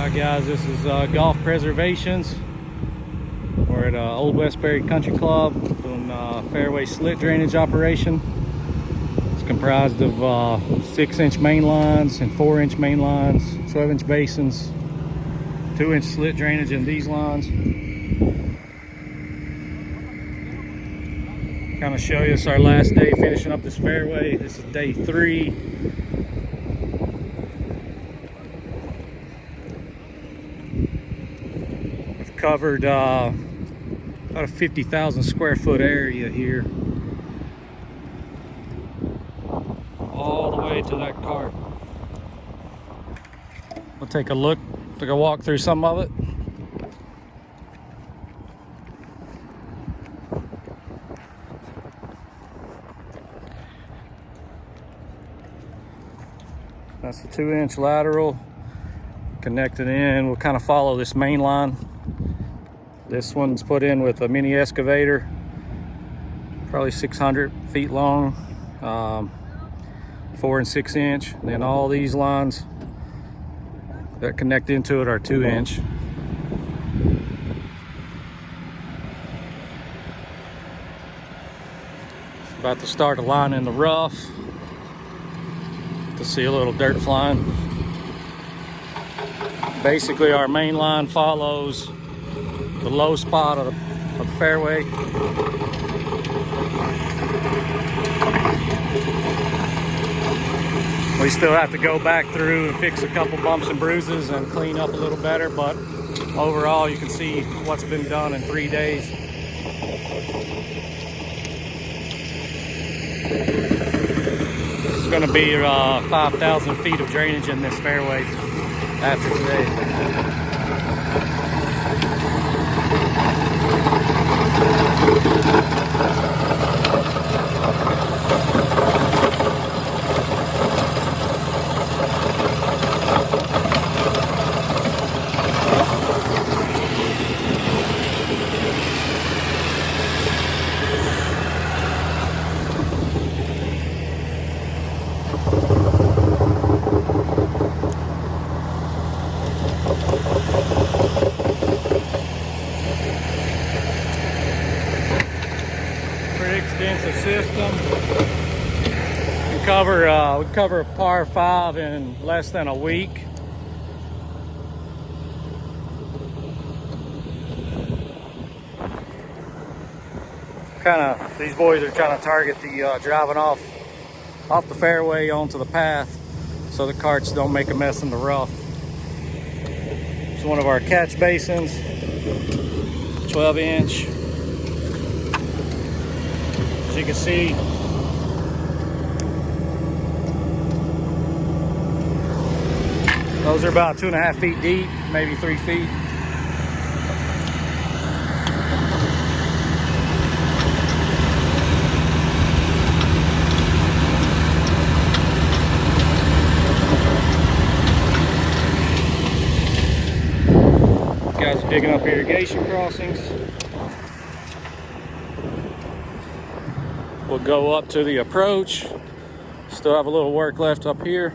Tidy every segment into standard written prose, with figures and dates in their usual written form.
Alright guys, this is Golf Preservations. We're at Old Westbury Country Club doing Fairway Slit drainage operation. It's comprised of 6-inch main lines and 4-inch main lines, 12-inch basins, 2-inch slit drainage in these lines. Kind of show you, it's our last day finishing up this fairway. This is day 3. We've covered about a 50,000 square foot area here, all the way to that cart. We'll take a look, take a walk through some of it. That's the 2-inch lateral connected in. We'll kind of follow this main line. This one's put in with a mini excavator, probably 600 feet long, 4 and 6-inch. And then all these lines that connect into it are 2-inch. About to start a line in the rough to see a little dirt flying. Basically, our main line follows the low spot of the fairway. We still have to go back through and fix a couple bumps and bruises and clean up a little better, but overall you can see what's been done in 3 days. It's going to be 5,000 feet of drainage in this fairway after today. Pretty extensive system. We cover a par 5 in less than a week. These boys are trying to target the driving off the fairway onto the path so the carts don't make a mess in the rough. It's one of our catch basins, 12-inch. As you can see, those are about 2.5 feet deep, maybe 3 feet. Guys are digging up irrigation crossings. We'll go up to the approach. Still have a little work left up here.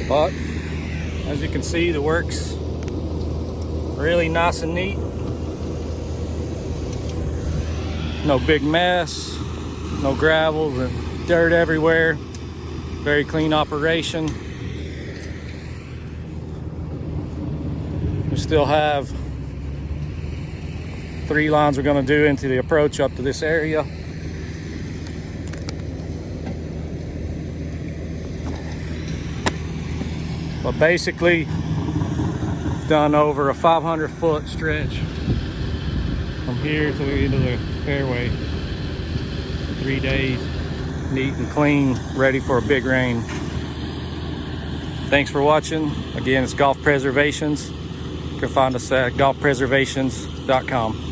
But as you can see, the work's really nice and neat. No big mess. No gravels and dirt everywhere. Very clean operation. We still have 3 lines we're going to do into the approach up to this area. But basically, done over a 500-foot stretch from here to the end of the fairway. 3 days, neat and clean, ready for a big rain. Thanks for watching. Again, it's Golf Preservations. You can find us at golfpreservations.com.